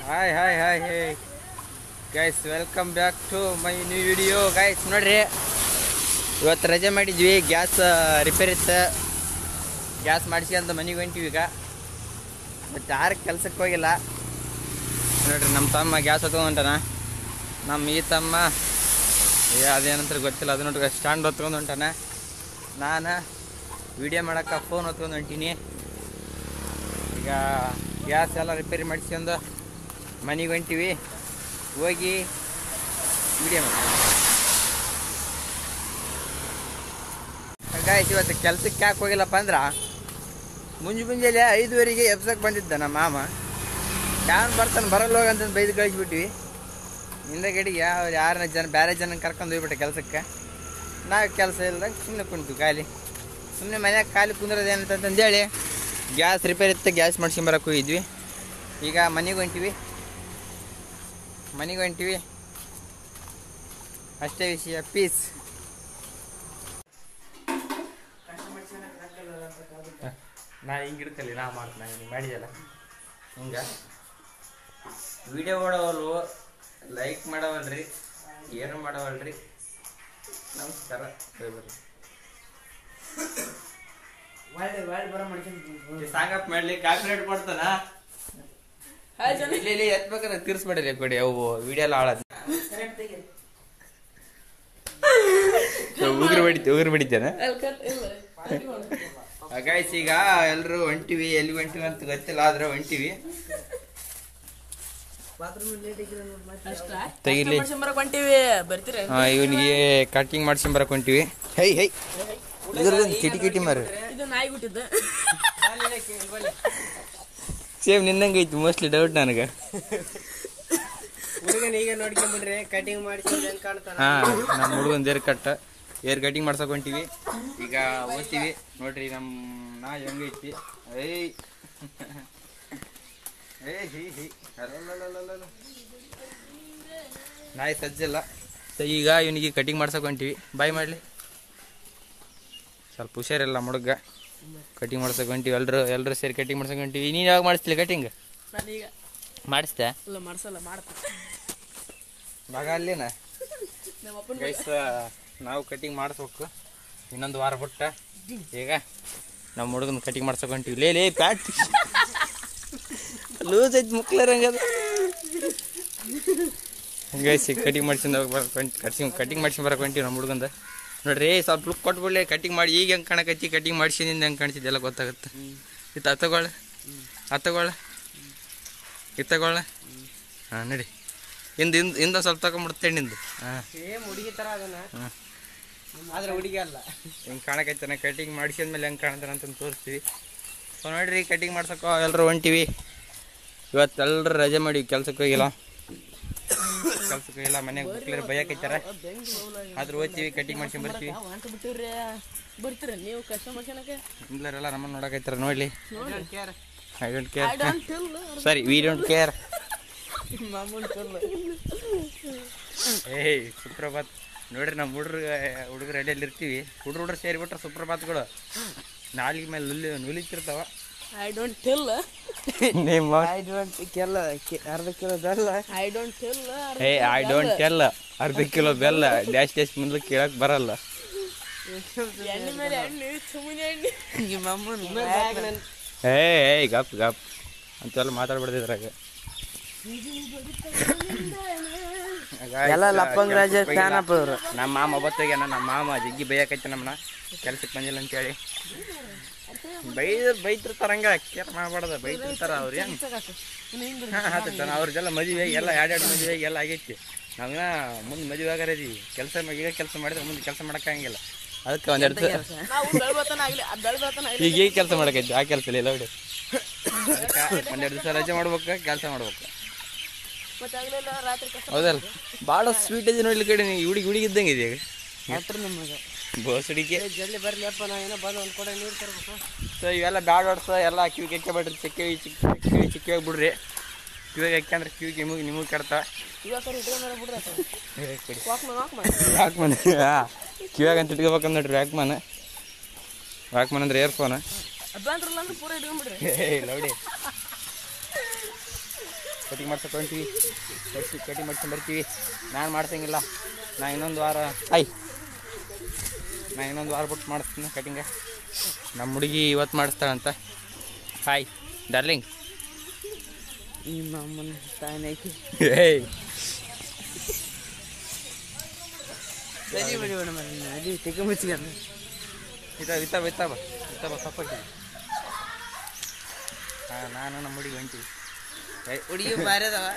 Hi hi hi hey guys, welcome back to my new video. Guys ನೋಡ್ರಿ, ಇವತ್ತು ರಜೆ ಮಾಡಿದ್ವಿ. ಗ್ಯಾಸ್ ರಿಪೇರ್ ಇತ್ತು, ಗ್ಯಾಸ್ ಮಾಡಿಸ್ಕೊಂತ ಮನೆಗೆ ಹೊಂಟಿವಿ. ಈಗ ಮತ್ತು ಯಾರು ಕೆಲ್ಸಕ್ಕೆ ಹೋಗಿಲ್ಲ ನೋಡ್ರಿ. ನಮ್ಮ ತಮ್ಮ ಗ್ಯಾಸ್ ಹೊತ್ಕೊಂಡು ನಮ್ಮ ಈ ತಮ್ಮ ಅದೇನಂತ ಗೊತ್ತಿಲ್ಲ, ಅದು ನೋಡ್ರಿ ಸ್ಟ್ಯಾಂಡ್ ಹೊತ್ಕೊಂಡು ಹೊಂಟಾನ. ನಾನು ವಿಡಿಯೋ ಮಾಡೋಕೆ ಫೋನ್ ಹೊತ್ಕೊಂಡು ಹೊಂಟೀನಿ. ಈಗ ಗ್ಯಾಸ್ ಎಲ್ಲ ರಿಪೇರಿ ಮಾಡಿಸ್ಕೊಂಡು ಮನೆಗೆ ಹೊಂಟೀವಿ. ಹೋಗಿ ವಿಡಿಯೋ ಮಾಡಿ ಗಾಯ್ಸ್. ಇವತ್ತು ಕೆಲ್ಸಕ್ಕೆ ಯಾಕೆ ಹೋಗಿಲ್ಲಪ್ಪ ಅಂದ್ರೆ, ಮುಂಜಾನೆ 5:30 ಎಬ್ಸಕ್ಕೆ ಬಂದಿದ್ದ ನಮ್ಮ ಮಾಮ. ಯಾರು ಬರ್ತಾನೆ ಬರಲ್ಲ ಹೋಗಂತ ಬೈದು ಕಳಿಸ್ಬಿಟ್ವಿ. ಹಿಂದಗಡೆಗೆ ಯಾರನ್ನ ಬೇರೆ ಜನ ಕರ್ಕೊಂಡು ಹೋಗ್ಬಿಟ್ಟೆ ಕೆಲಸಕ್ಕೆ. ನಾವು ಕೆಲಸ ಇಲ್ದಂಗೆ ಸುಮ್ಮನೆ ಕುಂತೀವಿ ಖಾಲಿ. ಸುಮ್ಮನೆ ಮನ್ಯಾಗ ಖಾಲಿ ಕುಂದ್ರದೇನಂತಂದೇಳಿ ಗ್ಯಾಸ್ ರಿಪೇರ್ ಇತ್ತು, ಗ್ಯಾಸ್ ಮಾಡ್ಸ್ಕೊಂಬರಕ್ಕೆ ಹೋಗಿದ್ವಿ. ಈಗ ಮನೆಗೆ ಹೊಂಟಿವಿ ಅಷ್ಟೇ ವಿಷಯ. ಪೀಸ್. ನಾ ಹಿಂಗೆ ಇಡ್ಕಲ್ಲಿ ನಾ ಮಾಡ್ತೀನಿ, ನೀವು ಮಾಡಿದಲ್ಲ ಹಿಂಗೆ. ವಿಡಿಯೋ ಮಾಡವಲ್ವು, ಲೈಕ್ ಮಾಡವಲ್ರಿ, ಏನು ಮಾಡವಲ್ರಿ. ನಮಸ್ಕಾರ. ಸಾಂಗಪ್ ಮಾಡ್ಲಿ ಕಾಪಿರೇಟ್ ಕೊಡ್ತಾನ. ಇಲ್ಲಿ ಎತ್ಬೇಕಾದ್ರೆ ತೀರ್ಸ್ಬೇಡ್ರಿ ಕೊಡಿ, ಅವು ವಿಡಿಯೋ ಎಲ್ಲ ಹಾಳಾದ. ಉಗುರು ಬಡಿತೇನೆ ಗೈಸ್. ಈಗ ಎಲ್ರು ಹೊಂಟಿವಿ, ಎಲ್ಲಿ ಹೊಂಟಿವಿ ಅಂತ ಗೊತ್ತಿಲ್ಲ, ಆದ್ರೆ ಹೊಂಟಿವಿ. ತೆಗಿಲಿ, ಇವನಿಗೆ ಕಟಿಂಗ್ ಮಾಡ್ಸ್ಕೊಂಬರಕ್ ಹೊಂಟಿವಿ. ಹೈ ಹೈ ಕಿಟಿ ಮಾರ ಸೇಮ್ ನಿನ್ನಂಗೆ ಐತಿ ಮೋಸ್ಟ್ಲಿ, ಡೌಟ್ ನನಗೆ. ಈಗ ನೋಡ್ಕೊಂಡ್ಬಿಡ್ರಿ, ಕಟಿಂಗ್ ಮಾಡಿ ನಮ್ಮ ಹುಡುಗನ್ ಏರ್ ಕಟಿಂಗ್ ಮಾಡ್ಸಕ್ ಹೊಂಟಿವಿ. ಈಗ ಓದ್ತೀವಿ ನೋಡ್ರಿ. ನಮ್ಮ ನಾ ಹೆಂಗೈತಿ. ನಾಯಿ ಸಜ್ಜಲ್ಲ. ಈಗ ಇವನಿಗೆ ಕಟಿಂಗ್ ಮಾಡ್ಸಕ್ ಹೊಂಟಿವಿ. ಬಾಯ್ ಮಾಡ್ಲಿ, ಸ್ವಲ್ಪ ಹುಷಾರಿಲ್ಲ ಹುಡುಗ. ಕಟಿಂಗ್ ಮಾಡ್ಸಕ್ ಹೊಂಟಿವಿ. ಎಲ್ರು ಸೇರಿ ಕಟಿಂಗ್ ಮಾಡ್ಸಕ್ ಹೊಂಟಿವಿ. ನೀನ್ ಯಾವಾಗ ಮಾಡಿಸ್ತಿಲ್ಲ ಕಟಿಂಗ್? ಮಾಡಿಸ್ದೆ ಮಗ ಅಲ್ಲೇನ. ಗೈಸ್, ನಾವು ಕಟಿಂಗ್ ಮಾಡಿಸ್ಬೇಕು ಇನ್ನೊಂದು ವಾರ ಬಿಟ್ಟ. ಈಗ ನಮ್ಮ ಹುಡುಗನ ಕಟಿಂಗ್ ಮಾಡ್ಸಕ್ ಹೊಂಟಿವಿ. ಲೇ ಪ್ಯಾಟ್ ಲೂಸ್ ಐತಿ ಮುಕ್ಲರಂಗದ. ಗೈಸ್, ಕಟಿಂಗ್ ಕಟಿಂಗ್ ಮಾಡ್ಸ್ಕೊಂಡ್ ಬರಕ್ ಹೊಂಟಿವಿ ನಮ್ಮ ಹುಡುಗಂದ. ನೋಡ್ರಿ, ಸ್ವಲ್ಪ ಲುಕ್ ಕೊಟ್ಬಿಡ್ಲಿ. ಕಟಿಂಗ್ ಮಾಡಿ ಈಗ ಹೆಂಗೆ ಕಾಣಕತ್ತಿ, ಕಟಿಂಗ್ ಮಾಡ್ಸಿದಿಂದ ಹೆಂಗೆ ಕಾಣಿಸಿದ್ದು ಎಲ್ಲ ಗೊತ್ತಾಗುತ್ತೆ. ಇತ್ತಗೊಳ್ಳ ಹಾಂ ನಡಿ. ಹಿಂದ ಸ್ವಲ್ಪ ತಗೊಂಡ್ಬಿಡ್ತೇನೆ ನಿಂದು. ಹಾಂ, ಹುಡುಗಿ ತರ ಅದನ್ನ, ಆದ್ರೆ ಹುಡುಗಿ ಅಲ್ಲ. ಹೆಂಗೆ ಕಾಣಕೈತಾನೆ, ಕಟಿಂಗ್ ಮಾಡಿಸಿದ್ಮೇಲೆ ಹೆಂಗೆ ಕಾಣ್ತಾನೆ ಅಂತ ತೋರಿಸ್ತೀವಿ. ಸೊ ನೋಡ್ರಿ, ಕಟಿಂಗ್ ಮಾಡ್ಸಕ್ಕೆ ಎಲ್ಲರೂ ಹೊಂಟಿವಿ. ಇವತ್ತು ಎಲ್ಲರೂ ರಜೆ ಮಾಡಿವಿ, ಕೆಲ್ಸಕ್ಕೆ ಹೋಗಿಲ್ಲ. ಮನೆಗೆ ಮಕ್ಳು ಬೈಯಾಕೈತಾರ, ಆದ್ರೂ ಓದ್ತೀವಿ, ಕಟಿಂಗ್ ಮಾಡ್ಸ್ಕೊಂಡ್ ಬರ್ತೀವಿ. ಎಲ್ಲ ನಮ್ಮನ್ನು ನೋಡಕೈತಾರ. ನೋಡ್ಲಿ, I don't care. Sorry, we don't care. ಏಯ್ ಸುಪ್ರಭಾತ್. ನೋಡ್ರಿ, ನಮ್ಮ ಹುಡುಗರು ಎಲ್ಲಿ ಇರ್ತೀವಿ, ಹುಡುಗರು ಸೇರಿಬಿಟ್ರೆ ಸುಪ್ರಭಾತ್ಗಳು ನಾಲಿಗೆ ಮೇಲೆ ನುಲಿತಿರ್ತಾವ. I don't tell. ಅರ್ಧ ಕಿಲೋ ಬೆಲ್ಲ ಡ್ಯಾಶ್ ಮುಂದೆ ಕೇಳಕ್ ಬರಲ್ಲ. ಗಪ್ ಅಂತೆಲ್ಲ ಮಾತಾಡ್ಬಿಡ್ತಿದ್ರಾಗ. ನಮ್ಮ ಮಾಮ ಬತ್ತಾಗ್ಯಾನ. ನಮ್ಮ ಮಾಮ ಜಗ್ಗಿ ಬೈಯಾಕೈತೆ ನಮ್ಮನ್ನ, ಕೆಲ್ಸಕ್ಕೆ ಬಂದಿಲ್ಲ ಅಂತೇಳಿ. ಬೈತಿರ್ತಾರ, ಹಂಗ ಕೇರ್ ಮಾಡಬಾರ್ದ. ಬೈತಿರ್ತಾರ ಅವ್ರು. ಏನು ಅವ್ರದ್ದೆಲ್ಲ ಮದುವೆ ಎಲ್ಲ ಎರಡೆರಡು ಮದುವೆ ಎಲ್ಲ ಆಗೈತಿ. ನಾವಿನ ಮುಂದೆ ಮದುವೆ ಆಗಾರಿದೀವಿ. ಈಗ ಕೆಲಸ ಮಾಡಿದ್ರೆ ಮುಂದೆ ಕೆಲಸ ಮಾಡೋಕ್ಕಾಗಿಲ್ಲ. ಅದಕ್ಕೆ ಒಂದೆರಡು ಈಗ ಕೆಲಸ ಮಾಡಕೈತಿ, ಆ ಕೆಲಸ ಇಲ್ಲ ನೋಡಿ. ಅದಕ್ಕೆ ಒಂದೆರಡು ದಿವಸ ರಜೆ ಮಾಡ್ಬೇಕು, ಕೆಲಸ ಮಾಡ್ಬೇಕು. ಹೌದಲ್ಲ, ಭಾಳ ಸ್ವೀಟ್ ಇದೆ ನೋಡ್ಲಿ. ಕಡೆ ಹುಡುಗಿ ಇದ್ದಂಗೆ ಇದೆ ಈಗ ಬೋಸಡಿಗೆ. ಜಲ್ದಿ ಬರ್ಲಿ ಅಪ್ಪ, ನಾ ಏನೋ ಬಂದು ಒಂದು ಕೊಡ ನೀರು ತರಬೇಕು. ಸೊ ಇವೆಲ್ಲ ಬ್ಯಾಡ ಹೊಡ್ಸ ಎಲ್ಲ ಕಿವಿಗೆ ಹಾಕ್ಯಬಿಡ್ರಿ. ಚಿಕ್ಕಿಯಾಗಿ ಬಿಡ್ರಿ. ಕಿವಿಗೆ ಹಾಕ್ಯಂದ್ರೆ ನಿಮಗೆ ಕೆಡ್ತಾ. ವ್ಯಾಕ್ಮನ್ ಕಿವಿಯಾಗ ಅಂತ ಇಟ್ಕೋಬೇಕಂದ್ ನೋಡ್ರಿ. ವ್ಯಾಕ್ಮನ್ ಅಂದ್ರೆ ಇಯರ್ಫೋನ್. ಅದಂತ್ರಲ್ಲ ಅಂದ್ರೆ ಪೂರ ಇಟ್ಕೊಂಡ್ಬಿಡ್ರಿ. ನೋಡಿ ಕಟಿಂಗ್ ಮಾಡ್ಸಕ್ಕೆ ಹೊಂಟೀವಿ. ಕಟಿಂಗ್ ಮಾಡ್ಸ್ಕೊಂಡು ಬರ್ತೀವಿ. ನಾನು ಮಾಡ್ಸಂಗಿಲ್ಲ, ನಾ ಇನ್ನೊಂದು ವಾರ ಬಿಟ್ಟು ಮಾಡಿಸ್ತೀನಿ ಕಟಿಂಗ. ನಮ್ಮ ಹುಡುಗಿ ಇವತ್ತು ಮಾಡಿಸ್ತಾಳಂತ. Hi darling. ನಿಮ್ಮ ಅಮ್ಮನ ತಾಯಿನಾಕಿ ಏಯ್ ಸರಿ ಬಿಡಿ ಮೇಡಮ್, ಅದು ತೆಗೆ ಮುಚ್ಚಿಕೊಂಡು ಇತ್ತಾವ ಸಪ್ಪಾಗಿ. ಹಾಂ, ನಾನು ನಮ್ಮ ಹುಡುಗಿ ಹೊಂಟೀವಿ. ಹುಡುಗಿ ಬಾರಿ ಅದಾವ.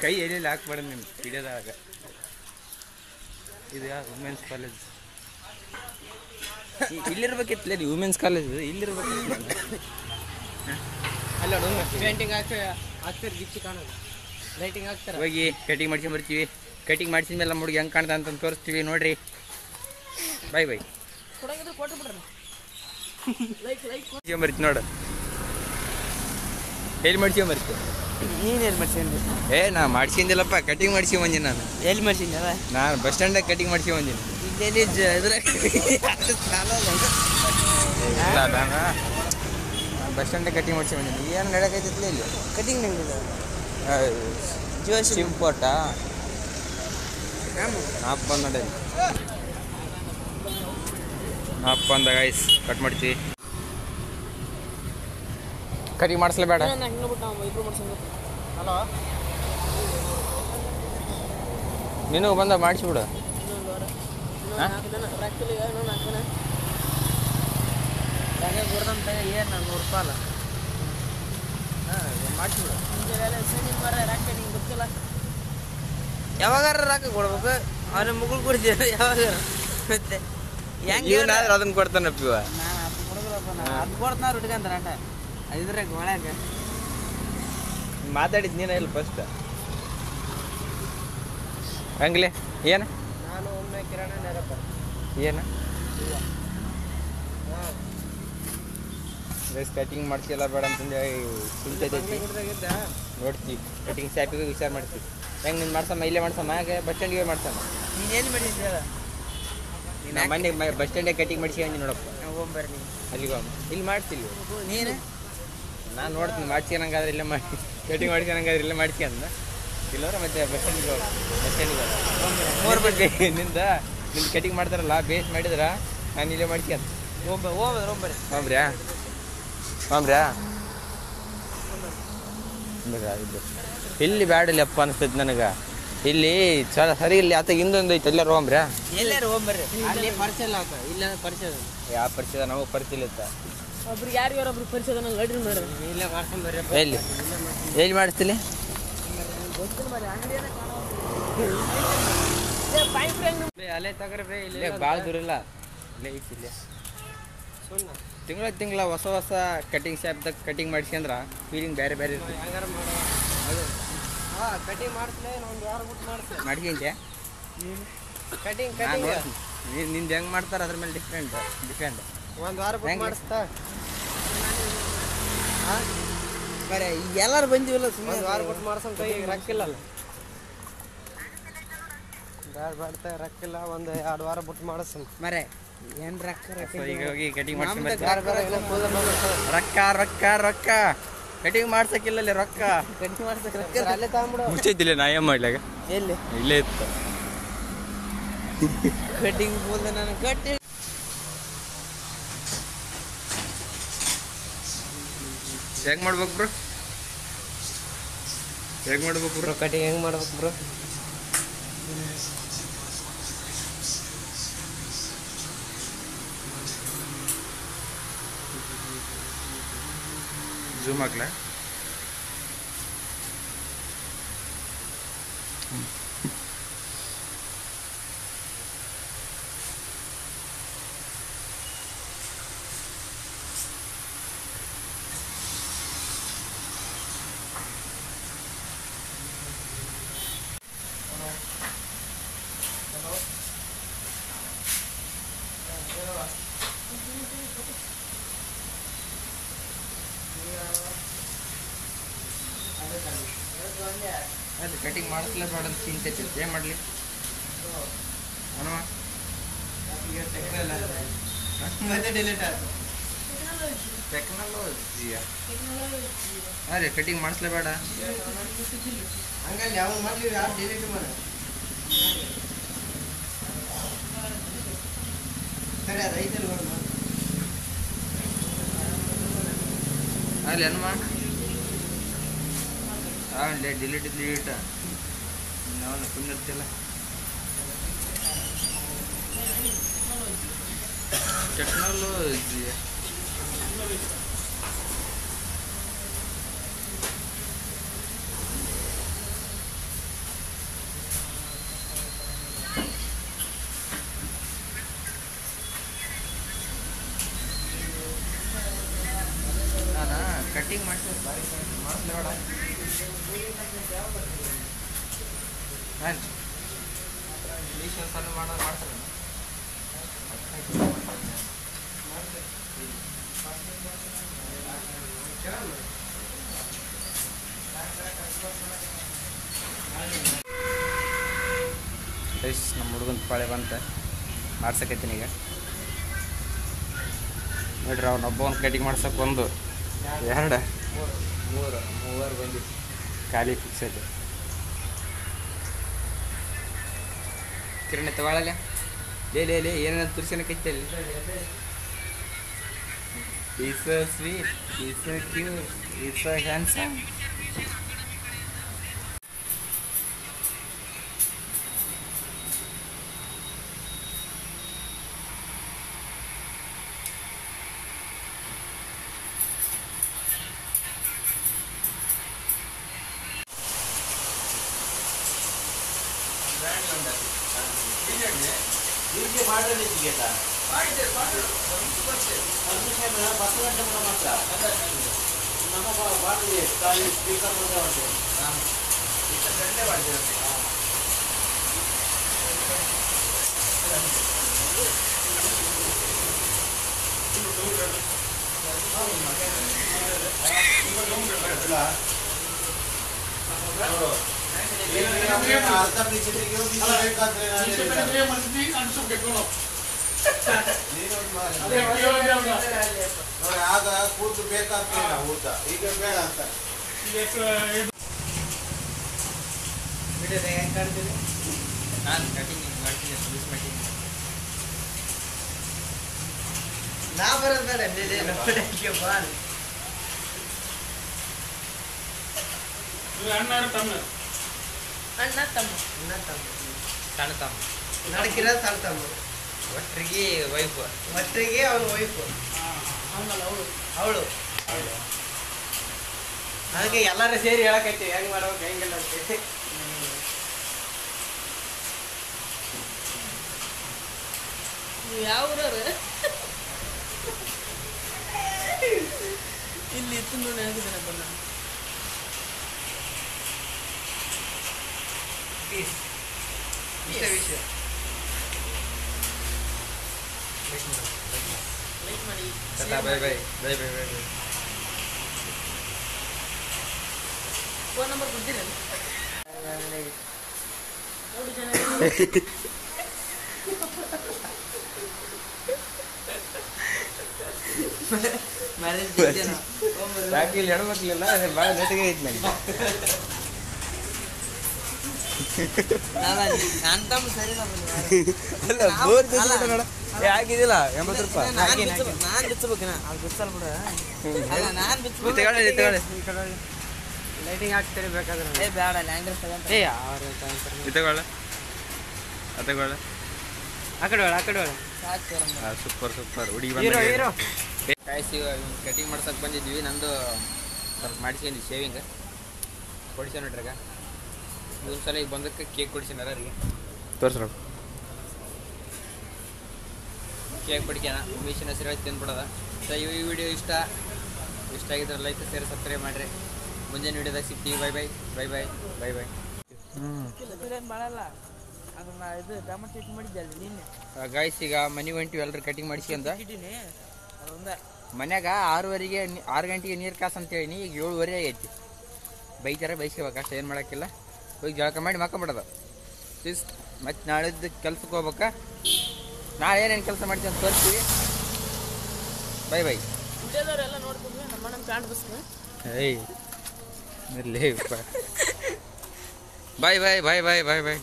ಕೈ ಎಲ್ಲಿ ಹಾಕ್ಬೇಡ ನೀನು ಹಿಡಿಯೋದಾಗ. ಇದು ಯಾವ ವುಮೆನ್ಸ್ ಕಾಲೇಜ್? ಇಲ್ಲಿರ್ಬೇಕಿತ್ತಲೇ ನೀವು ವುಮೆನ್ಸ್ ಕಾಲೇಜ್ ಇಲ್ಲಿರ್ಬೇಕಿತ್ತು. ಅಲ್ಲ ಪೇಂಟಿಂಗ್ ಹಾಕ್ತಾರೆ ಗಿಚ್ಚಿ ಕಾಣೋದು, ಲೈಟಿಂಗ್ ಹಾಕ್ತಾರೆ. ಹೋಗಿ ಕಟಿಂಗ್ ಮಾಡ್ಸ್ಕೊಂಡ್ ಬರ್ತೀವಿ. ಕಟಿಂಗ್ ಮಾಡ್ಸಿದ ಮೇಲೆ ನಮ್ಮ ಹುಡುಗಿ ಹೆಂಗೆ ಕಾಣ್ತಾ ಅಂತ ತೋರಿಸ್ತೀವಿ ನೋಡ್ರಿ. ಬಾಯ್ ಮಾಡ್ಸ್ಕೊಂಬರ್ತಿ ನೋಡು. ಎಲ್ಲಿ ಮಾಡ್ಸ್ಕೊಂಬರ್ತಿ? ನೀನೇನು ಮಾಡ್ಸಿದ್ದೆ? ನಾ ಮಾಡ್ಸ್ಕೊಂಡಿಲ್ಲಪ್ಪ, ಕಟಿಂಗ್ ಮಾಡ್ಸ್ಕೊಂಬಂದಿನಿ ನಾನು. ಎಲ್ಲಿ ಮಾಡ್ಸಿದ್ದೆ? ನಾನು ಬಸ್ ಸ್ಟ್ಯಾಂಡಾಗ ಕಟಿಂಗ್ ಮಾಡ್ಸ್ಕೊಂಬಂದಿನಿ. ಇಲ್ಲೇನಿ ಬಸ್ ಸ್ಟ್ಯಾಂಡಾಗ ಕಟಿಂಗ್ ಮಾಡ್ಸ್ಕೊಂಬಂದಿನಿ. ಏನು ನಡೆಯಕೈತಿತ್ಲ ಇಲ್ಲಿ ಕಟಿಂಗ್ ಜೀವ ಸಿಂಪೋಟ ನಾಪ್ ನೋಡಿ. ನಾಪ್ ಬಂದ ಗೈಸ್, ಕಟ್ ಮಾಡ್ತೀವಿ. ಕಟಿಂಗ್ ಮಾಡಿಸ್ಲೇಬೇಡ. ಹಲೋ, ನೀನು ಬಂದ ಮಾಡಿಸ್ಬಿಡು. ಏನು 100 ರೂಪಾಯಿ ಅಲ್ಲ? ಮಾಡಿಸ್ಬಿಡು. ಗೊತ್ತಿಲ್ಲ, ಯಾವಾಗಾರ ರೊಕ್ಕ ಕೊಡ್ಬೇಕು. ಅವ್ರ ಮುಗುಳು ಕೊಡ್ತೀವಿ ಯಾವಾಗಾರ. ಮತ್ತೆ ಹೆಂಗೆ ಏನಾದ್ರೂ ಅದನ್ನ ಕೊಡ್ತಾನಪ್ಪ ಇವ. ನಾನು ಅದು ಕೊಡೋದಿಲ್ಲಪ್ಪ, ನಾನು ಅದು ಕೊಡ್ತಾರ ಹುಡ್ಕಂತಾರ ಆಟ ಇದ್ರಾಗ ಒಳಗೆ. ಮಾತಾಡಿದ್ ನೀನ ಇಲ್ಲ ಫಸ್ಟ್ ಹಂಗ್ಲೆ ಏನು? ನಾನು ಒಮ್ಮೆ ಕಿರಣ ನೆರಪ್ಪ ಏನು ಗೈಸ್ ಕಟಿಂಗ್ ಮಾಡ್ಸಿಲ್ಲ ಬೇಡ ಅಂತಂದು ಚಿಂತೈತಿ. ನೋಡ್ತೀವಿ ಕಟಿಂಗ್ ಶಾಪಿಗೆ ವಿಚಾರ ಮಾಡ್ತೀವಿ. ಹೆಂಗೆ ನೀನು ಮಾಡ್ಸಮ್ಮ, ಇಲ್ಲೇ ಮಾಡ್ಸಮ್ಮ, ಹಾಗೆ ಬಸ್ ಸ್ಟ್ಯಾಂಡಿಗೆ ಮಾಡ್ಸಮ್ಮ. ನೀನೇನು ಮಾಡಿದ್ದೆ ಹೇಳ? ನಮ್ಮ ಮನೆ ಬಸ್ ಸ್ಟ್ಯಾಂಡಿಗೆ ಕಟಿಂಗ್ ಮಾಡ್ಸ್ಕೊಂಡು ನೋಡಪ್ಪ. ಹೋಗ್ಬರ್ರಿ ನೀವು. ಅಲ್ಲಿಗೆ ಇಲ್ಲಿ ಮಾಡ್ತಿಲ್ಲ. ನೀನು ನಾನು ನೋಡ್ತೀನಿ ಮಾಡ್ಸ್ಕೊಳಂಗಾದ್ರೆ ಇಲ್ಲೇ ಮಾಡಿ, ಕಟಿಂಗ್ ಮಾಡ್ಸ್ಕೊಳಂಗಾದ್ರೆ ಇಲ್ಲೇ ಮಾಡ್ಸ್ಕೊಂಡ. ಇಲ್ಲವ್ರೆ ಮತ್ತೆ ಬಸ್ ಸ್ಟ್ಯಾಂಡಿಗೆ ನಿಂದ ಕಟಿಂಗ್ ಮಾಡ್ತಾರಲ್ಲ ಬೇಸ್ ಮಾಡಿದ್ರ ನಾನು ಇಲ್ಲೇ ಮಾಡ್ಸ್ಕೊಂಡ. ಹೋಗ್ಬ್ರ್ಯಾ ಇಲ್ಲಿ ಬ್ಯಾಡಲ್ಲಪ್ಪ ಅನಿಸ್ತೈತಿ ನನಗೆ. ಇಲ್ಲಿ ಸರಿ ಇಲ್ಲಿ ಆತ ಹಿಂದೊಂದು ಐತೆ ಎಲ್ಲರೂ ಹೋಗ್ಬ್ರ್ಯಾ? ಎಲ್ಲಾರು ಹೋಗ್ಬರ್ರಿ. ಅಲ್ಲಿ ಪರಿಚಯ ಇಲ್ಲ ಆತ, ಇಲ್ಲ ಪರಿಚಯ. ಯಾವ ಪರಿಚಯ? ನಮಗೆ ಪರಿಚಯ ಇತ್ತ. ಒಬ್ರು ಯಾರಿಗಾರೊಬ್ರು ಪರಿಚಯ ಗಡ್ರಿ ನೋಡ್ರಿ. ಇಲ್ಲೇ ಮಾಡ್ಕೊಂಬರ್ರಿ. ಎಲ್ಲಿ ಮಾಡಿಸ್ತಿಲಿ? ಅಲ್ಲೇ ತಗ್ರಿ ಬೇ, ಇಲ್ಲೇ ಭಾಳ ದೂರ ಇಲ್ಲ, ಇಲ್ಲೇ ಐತಿ. ಇಲ್ಲೇ ತಿಂಗಳ ಹೊಸ ಕಟಿಂಗ್ ಶಾಪ್ದಾಗ ಕಟಿಂಗ್ ಮಾಡಿಸ್ಕೊಂಡ್ರ ಫೀಲಿಂಗ್ ಬೇರೆ ಬೇರೆ ಇರ್ತದೆ. ಹೆಂಗಾರ ಕಟಿಂಗ್ ಮಾಡಿಸ್ಲೇ, ಒಂದು ವಾರ ಬಿಟ್ಟು ಮಾಡಿಸ್ಲೇ. ಮಾಡ್ಕೊಂತೆ ಕಟಿಂಗ್ ನಿಂದು ಹೆಂಗೆ ಮಾಡ್ತಾರೆ ಅದ್ರ ಮೇಲೆ ಡಿಫ್ರೆಂಟ್. ಒಂದು ವಾರ ಬಿಟ್ಟು ಮಾಡಿಸ್ತಾ ಬರೇ ಎಲ್ಲರೂ ಬಂದಿವಲ್ಲ, ಸುಮ್ಮನೆ ಒಂದು ವಾರ ಬಿಟ್ಟು ಮಾಡ್ಸೋಣ. ಕೈಗೆ ರೊಕ್ಕಿಲ್ಲಲ್ಲ, ಬೇಡ್ತಾ ರೊಕ್ಕಿಲ್ಲ. ಒಂದು 2 ವಾರ ಬಿಟ್ಟು ಮಾಡಿಸೋಣ ಮರೆ. ಏನು ಈಗ ಹೋಗಿ ಕಟಿಂಗ್ ರೊಕ್ಕ ಕಟಿಂಗ್ ಮಾಡ್ಸಕ್ಕಿಲ್ಲ. ರೊಕ್ಕ ಕಟಿಂಗ್ ಮಾಡ್ಸಕ್ಕೆ ರೊಕ್ಕ ಅಲ್ಲೇ ತಗೊಂಬಿಡು. ಮುಚ್ಚೈತಿಲ್ಲ ನಾ ಏನ್ ಮಾಡ್ಲಾಗ ಎಲ್ಲಿ ಇಲ್ಲೇ ಇತ್ತು ಕಟಿಂಗ್ ಬೋಲ್ದೆ ನಾನು ಕಟ್ಟಿ. ಹೆಂಗ್ ಮಾಡ್ಬೇಕು ಬ್ರೋ? ಕಟಿಂಗ್ ಹೆಂಗ್ ಮಾಡ್ಬೇಕು ಬ್ರೋ? ಜೂಮ್ ಹಾಕ್ಲಾ? ಅದು ಕಟಿಂಗ್ ಮಾಡಿಸ್ಲೇ ಬೇಡ ಅಂತ ಚಿಂತೆ ಏನು ಮಾಡಲಿ ಮತ್ತೆ ಡಿಲೀಟ್ ಆಯ್ತು. ಟೆಕ್ನಾಲಜಿಯ ಅದೇ ಕಟಿಂಗ್ ಮಾಡಿಸ್ಲೇಬೇಡ ಹಂಗಲ್ಲಿ ಯಾವ ಮಾಡ್ಲಿ ಯಾರು ಡಿಲೀಟ್ ಮಾಡ ಸರಿ ಅದು ಐತಲ್ಲ ನೋಡು ಅಲ್ಲಿ ಏನು ಮಾಡ ಅವನ್ಲೇ ಡಿಲೀಟ್ ನಾವು ಕುಂದಿರ್ತಿಲ್ಲ ಟೆಕ್ನಾಲಜಿ ಕಟಿಂಗ್ ಮಾಡಿಸ್ಬೇಡ ಸಲ ಮಾಡ್ತಾರೆ ನಮ್ಮ ಹುಡುಗನ ಪಾಳೆ ಬಂತ ಮಾಡ್ಸಕತ್ತೀನಿ ಈಗ ನೋಡ್ರಿ ಅವ್ನೊಬ್ಬವನ್ ಕಟಿಂಗ್ ಮಾಡ್ಸಕ್ಕೆ ಒಂದು ಎರಡು ಮೂವರು ಬಂದು ಖಾಲಿ ಫಿಕ್ಸ್ ಐತೆ ಕಿರಣ ತಗೊಳ್ಳಲ್ಲ ಲೇ ಏನೇನು ತುರ್ಸನಕೈತಲ್ಲಿ is so sweet is so cute is so handsome ಹೀಗೆ ಮಾಡಲಿ ಸಿಗೇತಾ ಮಾಡಿದೆ ಬಸ್ ಗಂಟೆ ಮಾತ್ರ ನಮ್ಮ ಬಾಡಿಗೆ ಖಾಲಿ ಸ್ಪೀಕರ್ ಮುಂದೆ ಉಂಟು ಗಂಟೆ ಮಾಡಿದೆ ಆಗ ಕೂತು ಬೇಕಾಗ್ತಿಲ್ಲ ಊಟ ಈಗ ಬೇಡ ಅಂತ ನಾನು ಕಟಿಂಗ್ ಮಾಡ್ತೀನಿ ಯೂಸ್ ಮಾಡ್ತೀನಿ ನಾ ಬರೋದು ಬೇಡ ನೋಡಕ್ಕೆ ಬಾಳ ಅಣ್ಣ ತಮ್ಮ ಸಣ್ಣ ತಮ್ಮ ನಡಕಿರ ಸಣ್ಣ ತಮ್ಮ ಒಟ್ಟರಿಗೆ ವೈಫ್ ಒಟ್ಟಿಗೆ ಅವನ ವೈಫು ಅವಳು ಹಾಗೆ ಎಲ್ಲರೂ ಸೇರಿ ಹೇಳಕೈತಿ ಹೆಂಗ್ ಮಾಡ್ಬೇಕು ಹೆಂಗಿಲ್ಲ ಅಂತ ಯಾವ ಊರವ್ರು ಇಲ್ಲಿ ಇತ್ತು ನೋಡಿ ಹಾಕಿದ್ದೇನಪ್ಪ ನಾನು ಇಷ್ಟೇ ವಿಷಯ ಲೈಕ್ ಮಾಡಿ ಬೈ ಬೈ ಫೋನ್ ನಂಬರ್ ಕೊಡ್ತೀರಲ್ಲ ನೋಡಿ ಜನ ಯಾಕೆ ಇಲ್ಲಿ ಹೆಣ್ಮಕ್ಳಿಲ್ಲ ಭಾಳ ನೆಟ್ಟಿಗೆ ಐತಿ ನನಗೆ ನಾನು ತಮ್ಮ ಸರಿ ಅಲ್ಲ ಬೋರ್ ನೋಡ ಹಾಕಿದಿಲ್ಲ 80 ರೂಪಾಯಿ ನಾನು ಬಿಚ್ಚಬೇಕನ ಅದು ಬಿಚ್ಚಲ್ ಬಿಡ ಅಲ್ಲ ನಾನು ಬಿಚ್ಚ ತಗೊಳ್ಳಿ ಲೈಟಿಂಗ್ ಹಾಕ್ತಿರಿ ಬೇಕಾದ್ರೆ ಏ ಬೇಡ ಲ್ಯಾಂಗ್ವೇಜ್ ತಗೊಂತ ಏ ತಗೊಳ್ಳ ಆ ಕಡೆ ಒಳ ಸಾಕು ಸೂಪರ್ ಹುಡುಗಿ ಹೀರೋ ಕಾಯಿಸಿ ಕಟಿಂಗ್ ಮಾಡ್ಸಕ್ಕೆ ಬಂದಿದ್ವಿ ನಂದು ಸ್ವಲ್ಪ ಮಾಡಿಸ್ಕೊಂಡು ಶೇವಿಂಗ್ ಕೊಡಿಸ ನೋಡ್ರಾಗ ಮೂರು ಸಲ ಈಗ ಬಂದಕ್ಕೆ ಕೇಕ್ ಕೊಡಿಸಿನಾರ ಅವ್ರಿಗೆ ತೋರಿಸ್ರ ಕೇಕ್ ಪಡಿಕ್ಯಾನ ಮಿಷಿನ್ ಹೆಸರು ಹೇಳಿ ತಿಂದ್ಬಿಡೋದ ಸೊ ಈ ವಿಡಿಯೋ ಇಷ್ಟ ಆಗಿದ್ರೆ ಲೈಕ್ ಸೇರಿ ಸಬ್ಸ್ಕ್ರೈಬ್ ಮಾಡಿರಿ ಮುಂದಿನ ವಿಡಿಯೋದಾಗ ಸಿಗ್ತೀವಿ ಬೈ ಮಾಡಲ್ಲ ಅದನ್ನ ಇದು ಟೊಮೆಟೊ ಇಟ್ಟು ಮಾಡಿದ್ದೆ ಅಲ್ಲಿ ನಿನ್ನೆ ಗಾಯ್ಸ್ ಈಗ ಮನೆಗೆ ಹೊಂಟಿವಿ ಎಲ್ಲರೂ ಕಟಿಂಗ್ ಮಾಡಿಸ್ಕೊಂಡ ಇಟ್ಟಿನಿ ಅದೊಂದ ಮನ್ಯಾಗ 6 ಗಂಟೆಗೆ ನೀರು ಕಾಸು ಅಂತ ಹೇಳಿ ಈಗ 7:30 ಆಗೈತಿ ಬೈತಾರೆ ಬೈಸ್ಕೋಬೇಕು ಅಷ್ಟೇ ಏನು ಮಾಡೋಕ್ಕಿಲ್ಲ ಹೋಗಿ ಜಳಕ ಮಾಡಿ ಮಕ್ಕೊಂಬಿಡೋದು ಪ್ಲೀಸ್ ಮತ್ತು ನಾಳಿದ್ದು ಕೆಲ್ಸಕ್ಕೆ ಹೋಗ್ಬೇಕಾ ನಾಳೆ ಏನೇನು ಕೆಲಸ ಮಾಡ್ತೀವಿ ಅಂತ ತೋರಿಸ್ತೀವಿ ಬೈ ವಿಡಿಯೋದವರೆಲ್ಲ ನೋಡ್ತಿದ್ವಿ ನಮ್ಮ ಅಣ್ಣನ ಪ್ಯಾಂಟ್ ಬಸ್ತೀವಿ ಏಯ್ ಇರಲಿ ಬಾಯ್ ಬಾಯ್ ಬಾಯ್ ಬಾಯ್ ಬಾಯ್ ಬಾಯ್